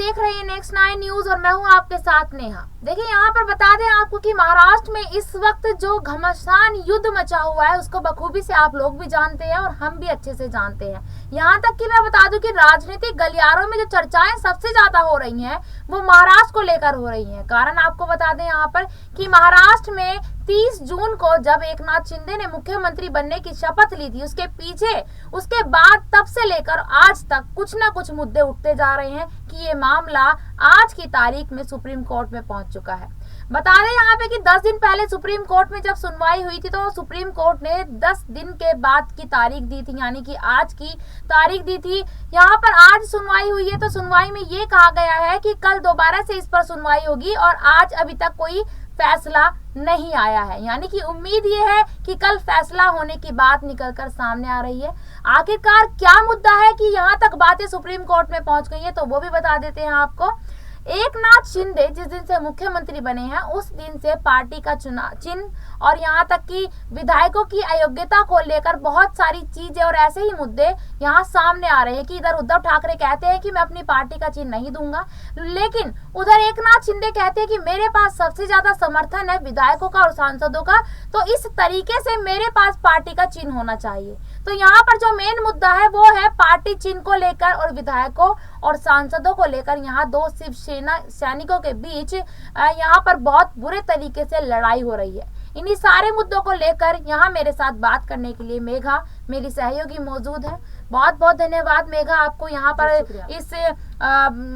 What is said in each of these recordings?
देख रहे हैं नेक्स्ट 9 न्यूज और मैं हूं आपके साथ नेहा। देखिए यहाँ पर बता दें आपको कि महाराष्ट्र में इस वक्त जो घमासान युद्ध मचा हुआ है उसको बखूबी से आप लोग भी जानते हैं और हम भी अच्छे से जानते हैं। यहाँ तक कि मैं बता दूं कि राजनीतिक गलियारों में जो चर्चाएं सबसे ज्यादा हो रही हैं वो महाराष्ट्र को लेकर हो रही हैं। कारण आपको बता दें यहाँ पर कि महाराष्ट्र में 30 जून को जब एकनाथ शिंदे ने मुख्यमंत्री बनने की शपथ ली थी उसके बाद तब से लेकर आज तक कुछ ना कुछ मुद्दे उठते जा रहे हैं कि ये मामला आज की तारीख में सुप्रीम कोर्ट में पहुंच चुका है। बता दें यहाँ पे कि 10 दिन पहले सुप्रीम कोर्ट में जब सुनवाई हुई थी तो सुप्रीम कोर्ट ने 10 दिन के बाद की तारीख दी थी, यानी कि आज की तारीख दी थी। यहाँ पर आज सुनवाई हुई है तो सुनवाई में ये कहा गया है कि कल दोबारा से इस पर सुनवाई होगी और आज अभी तक कोई फैसला नहीं आया है, यानी कि उम्मीद ये है कि कल फैसला होने की बात निकलकर सामने आ रही है। आखिरकार क्या मुद्दा है कि यहाँ तक बातें सुप्रीम कोर्ट में पहुंच गई है तो वो भी बता देते हैं आपको। एकनाथ शिंदे जिस दिन से मुख्यमंत्री बने हैं उस दिन से पार्टी का चिन्ह और यहाँ तक कि विधायकों की अयोग्यता को लेकर बहुत सारी चीजें और ऐसे ही मुद्दे यहाँ सामने आ रहे हैं कि इधर उद्धव ठाकरे कहते हैं कि मैं अपनी पार्टी का चिन्ह नहीं दूंगा, लेकिन उधर एकनाथ शिंदे कहते हैं कि मेरे पास सबसे ज्यादा समर्थन है विधायकों का और सांसदों का, तो इस तरीके से मेरे पास पार्टी का चिन्ह होना चाहिए। तो यहाँ पर जो मेन मुद्दा है वो है पार्टी चिन्ह को लेकर और विधायकों और सांसदों को लेकर यहाँ दो शिवसेना सैनिकों के बीच यहाँ पर बहुत बुरे तरीके से लड़ाई हो रही है। इन्हीं सारे मुद्दों को लेकर यहाँ मेरे साथ बात करने के लिए मेघा मेरी सहयोगी मौजूद है। बहुत बहुत धन्यवाद मेघा आपको यहाँ पर इस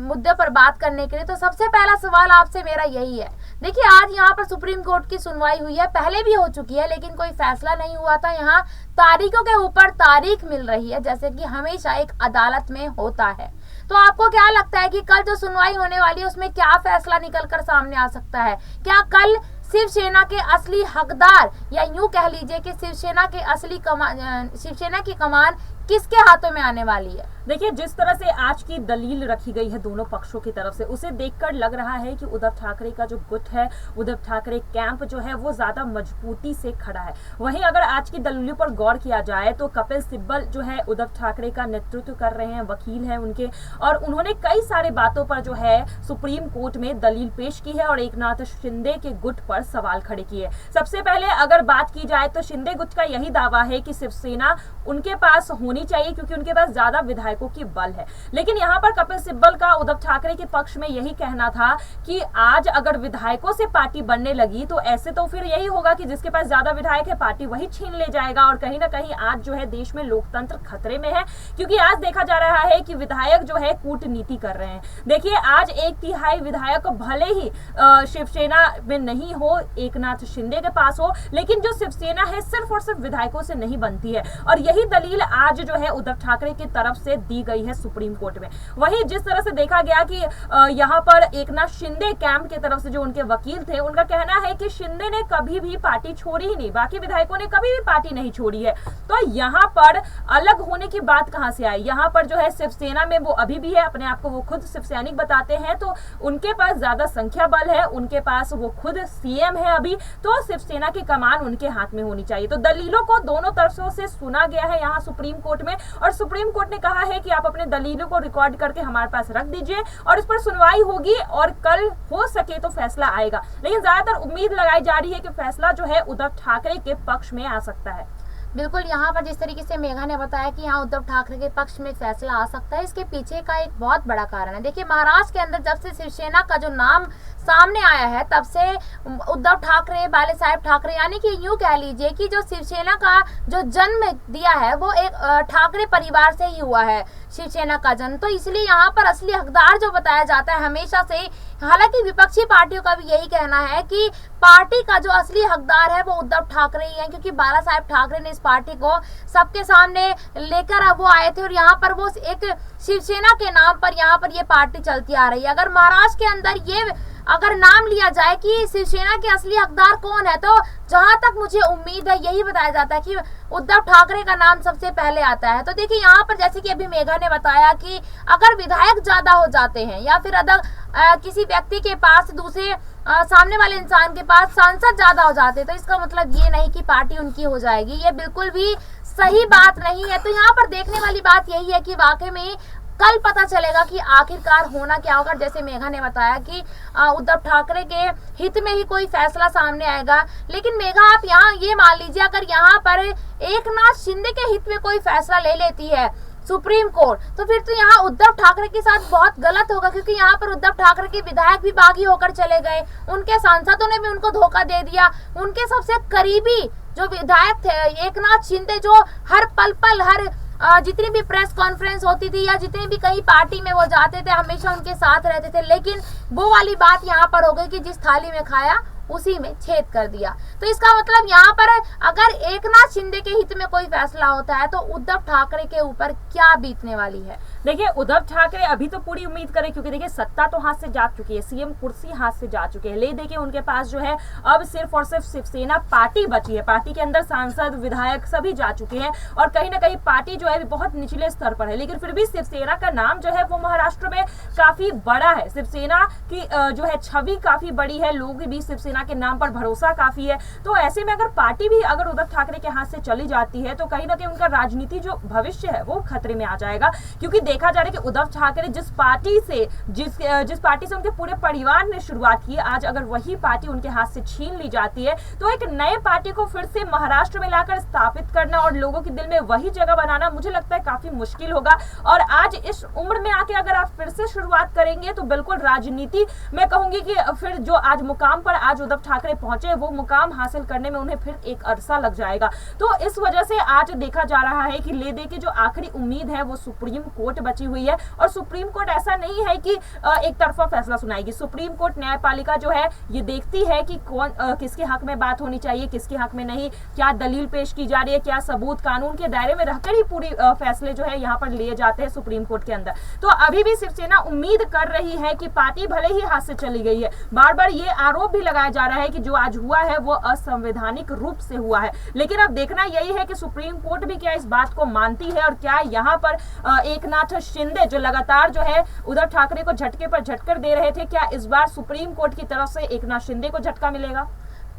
मुद्दे पर बात करने के लिए। तो सबसे पहला सवाल आपसे मेरा यही है, देखिए आज यहाँ पर सुप्रीम कोर्ट की सुनवाई हुई है, पहले भी हो चुकी है लेकिन कोई फैसला नहीं हुआ था। यहाँ तारीखों के ऊपर तारीख मिल रही है जैसे कि हमेशा एक अदालत में होता है। तो आपको क्या लगता है कि कल जो सुनवाई होने वाली है उसमें क्या फैसला निकलकर सामने आ सकता है? क्या कल शिवसेना के असली हकदार या यूं कह लीजिए कि शिवसेना की कमान किसके हाथों में आने वाली है? देखिए जिस तरह से आज की दलील रखी गई है दोनों पक्षों की तरफ से उसे देखकर लग रहा है कि उद्धव ठाकरे का जो गुट है, उद्धव ठाकरे कैंप जो है वो ज्यादा मजबूती से खड़ा है। वहीं अगर आज की दलीलों पर गौर किया जाए तो कपिल सिब्बल जो है उद्धव ठाकरे का नेतृत्व कर रहे हैं, वकील हैं उनके, और उन्होंने कई सारे बातों पर जो है सुप्रीम कोर्ट में दलील पेश की है और एकनाथ शिंदे के गुट पर सवाल खड़े किए। सबसे पहले अगर बात की जाए तो शिंदे गुट का यही दावा है कि शिवसेना उनके पास होनी चाहिए क्योंकि उनके पास ज्यादा विधायकों की बल है। लेकिन यहाँ पर कपिल सिब्बल का उद्धव ठाकरे के पक्ष में यही कहना था कि आज अगर विधायकों से पार्टी बनने लगी तो ऐसे तो फिर यही होगा कि जिसके पास ज्यादा विधायक है पार्टी वही छीन ले जाएगा। और कहीं ना कहीं आज जो है देश में लोकतंत्र खतरे में है क्योंकि आज देखा जा रहा है कि विधायक जो है कूटनीति कर रहे हैं। देखिए आज 1/3 विधायक भले ही शिवसेना में नहीं हो, एकनाथ शिंदे के पास हो, लेकिन जो शिवसेना है सिर्फ और सिर्फ विधायकों से नहीं बनती है और यही दलील आज जो है उद्धव ठाकरे की तरफ से दी गई है सुप्रीम कोर्ट में। वहीं जिस तरह से देखा गया कि यहाँ पर एकनाथ शिंदे कैंप की तरफ से जो उनके वकील थे उनका कहना है कि शिंदे ने कभी भी पार्टी छोड़ी ही नहीं, बाकी विधायकों ने कभी भी पार्टी नहीं छोड़ी है। तो यहाँ पर अलग होने की बात कहां से आई? यहाँ पर जो है शिवसेना में वो अभी भी है, अपने आप को वो खुद शिव सैनिक बताते हैं, तो उनके पास ज्यादा संख्या बल है, उनके पास वो खुद सीएम है अभी, तो शिवसेना की कमान उनके हाथ में होनी चाहिए। तो दलीलों को दोनों तरफों से सुना गया है यहाँ सुप्रीम कोर्ट में और सुप्रीम कोर्ट ने कहा है कि आप अपने दलीलों को रिकॉर्ड करके हमारे पास रख दीजिए और इस पर सुनवाई होगी और कल हो सके तो फैसला आएगा। लेकिन ज्यादातर उम्मीद लगाई जा रही है कि फैसला जो है उद्धव ठाकरे के पक्ष में आ सकता है। बिल्कुल, यहाँ पर जिस तरीके से मेघा ने बताया कि यहाँ उद्धव ठाकरे के पक्ष में फैसला आ सकता है, इसके पीछे का एक बहुत बड़ा कारण है। देखिए महाराष्ट्र के अंदर जब से शिवसेना का जो नाम सामने आया है तब से उद्धव ठाकरे, बाले साहेब ठाकरे, यानी कि यूं कह लीजिए कि जो शिवसेना का जो जन्म दिया है वो एक ठाकरे परिवार से ही हुआ है शिवसेना का जन्म। तो इसलिए यहाँ पर असली हकदार जो बताया जाता है हमेशा से, हालांकि विपक्षी पार्टियों का भी यही कहना है कि पार्टी का जो असली हकदार है वो उद्धव ठाकरे ही है क्योंकि बाला साहेब ठाकरे ने इस पार्टी को सबके सामने लेकर वो आए थे और यहाँ पर वो एक शिवसेना के नाम पर यहाँ पर ये पार्टी चलती आ रही है। अगर महाराष्ट्र के अंदर ये अगर नाम लिया जाए कि शिवसेना के असली हकदार कौन है तो जहां तक मुझे उम्मीद है यही बताया जाता है कि उद्धव ठाकरे का नाम सबसे पहले आता है। तो देखिए यहाँ पर जैसे कि अभी मेघा ने बताया कि अगर विधायक ज्यादा हो जाते हैं या फिर अगर किसी व्यक्ति के पास दूसरे सामने वाले इंसान के पास सांसद ज्यादा हो जाते हैं तो इसका मतलब ये नहीं कि पार्टी उनकी हो जाएगी, ये बिल्कुल भी सही बात नहीं है। तो यहाँ पर देखने वाली बात यही है कि वाकई में कल पता चलेगा कि आखिरकार होना क्या होगा। जैसे मेघा ने बताया कि उद्धव ठाकरे के हित में ही कोई फैसला सामने आएगा, लेकिन मेघा आप यहाँ ये मान लीजिए, अगर यहाँ पर एकनाथ शिंदे के हित में कोई फैसला ले लेती है सुप्रीम कोर्ट, तो फिर तो यहाँ उद्धव ठाकरे के साथ बहुत गलत होगा, क्योंकि यहाँ पर उद्धव ठाकरे के विधायक भी बागी होकर चले गए, उनके सांसदों ने भी उनको धोखा दे दिया, उनके सबसे करीबी जो विधायक थे एकनाथ शिंदे, जो हर पल हर जितनी भी प्रेस कॉन्फ्रेंस होती थी या जितनी भी कहीं पार्टी में वो जाते थे हमेशा उनके साथ रहते थे, लेकिन वो वाली बात यहाँ पर हो गई कि जिस थाली में खाया उसी में छेद कर दिया। तो इसका मतलब यहाँ पर अगर एकनाथ शिंदे के हित में कोई फैसला होता है तो उद्धव ठाकरे के ऊपर क्या बीतने वाली है। देखिए उद्धव ठाकरे अभी तो पूरी उम्मीद करें, क्योंकि देखिए सत्ता तो हाथ से जा चुकी है, सीएम कुर्सी हाथ से जा चुकी है, ले देखिए उनके पास जो है अब सिर्फ और सिर्फ शिवसेना पार्टी बची है, पार्टी के अंदर सांसद विधायक सभी जा चुके हैं और कहीं ना कहीं पार्टी जो है बहुत निचले स्तर पर है, लेकिन फिर भी शिवसेना का नाम जो है वो महाराष्ट्र में काफी बड़ा है, शिवसेना की जो है छवि काफी बड़ी है, लोग भी शिवसेना के नाम पर भरोसा काफी है। तो ऐसे में अगर पार्टी भी अगर उद्धव ठाकरे के हाथ से चली जाती है तो कहीं ना कहीं उनका राजनीति जो भविष्य है वो खतरे में आ जाएगा, क्योंकि देखा जा रहा है कि उद्धव ठाकरे जिस पार्टी से उनके पूरे परिवार ने शुरुआत की, आज अगर वही पार्टी उनके हाथ से छीन ली जाती है तो एक नए पार्टी को फिर से महाराष्ट्र में लाकर स्थापित करना और लोगों के दिल में वही जगह बनाना मुझे लगता है काफी मुश्किल होगा। और आज इस उम्र में आके अगर आप फिर से शुरुआत करेंगे तो बिल्कुल राजनीति मैं कहूंगी कि फिर जो आज मुकाम पर आज उद्धव ठाकरे पहुंचे वो मुकाम हासिल करने में उन्हें फिर एक अरसा लग जाएगा। तो इस वजह से आज देखा जा रहा है कि ले दे की जो आखिरी उम्मीद है वो सुप्रीम कोर्ट बची हुई है, और सुप्रीम कोर्ट ऐसा नहीं है कि एक तरफा फैसला सुनाएगी। सुप्रीम कोर्ट न्यायपालिका जो है ये देखती है कि कौन किसके हक में बात होनी चाहिए, किसके हक में नहीं, क्या दलील पेश की जा रही है, क्या सबूत, कानून के दायरे में रहकर ही पूरी फैसले जो है यहाँ पर लिए जाते हैं सुप्रीम कोर्ट के अंदर। तो अभी भी शिवसेना उम्मीद कर रही है कि पार्टी भले ही हाथ से चली गई है, बार बार ये आरोप भी लगाया जा रहा है कि जो आज हुआ है वो असंवैधानिक रूप से हुआ है, लेकिन अब देखना यही है कि सुप्रीम कोर्ट भी क्या इस बात को मानती है और क्या यहाँ पर एकनाथ शिंदे जो लगातार जो है उद्धव ठाकरे को झटके पर झटकर दे रहे थे, क्या इस बार सुप्रीम कोर्ट की तरफ से एकनाथ शिंदे को झटका मिलेगा।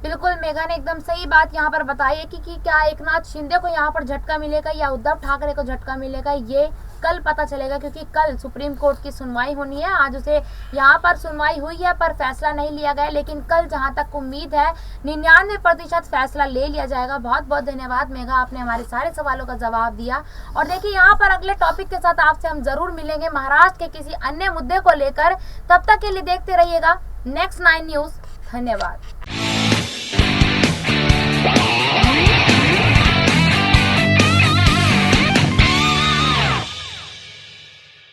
बिल्कुल मेघा ने एकदम सही बात यहाँ पर बताई है कि क्या एकनाथ शिंदे को यहाँ पर झटका मिलेगा या उद्धव ठाकरे को झटका मिलेगा, ये कल पता चलेगा, क्योंकि कल सुप्रीम कोर्ट की सुनवाई होनी है। आज उसे यहाँ पर सुनवाई हुई है पर फैसला नहीं लिया गया, लेकिन कल जहाँ तक उम्मीद है 99% फैसला ले लिया जाएगा। बहुत बहुत धन्यवाद मेघा, आपने हमारे सारे सवालों का जवाब दिया। और देखिए यहाँ पर अगले टॉपिक के साथ आपसे हम जरूर मिलेंगे महाराष्ट्र के किसी अन्य मुद्दे को लेकर। तब तक के लिए देखते रहिएगा नेक्स्ट 9 न्यूज। धन्यवाद।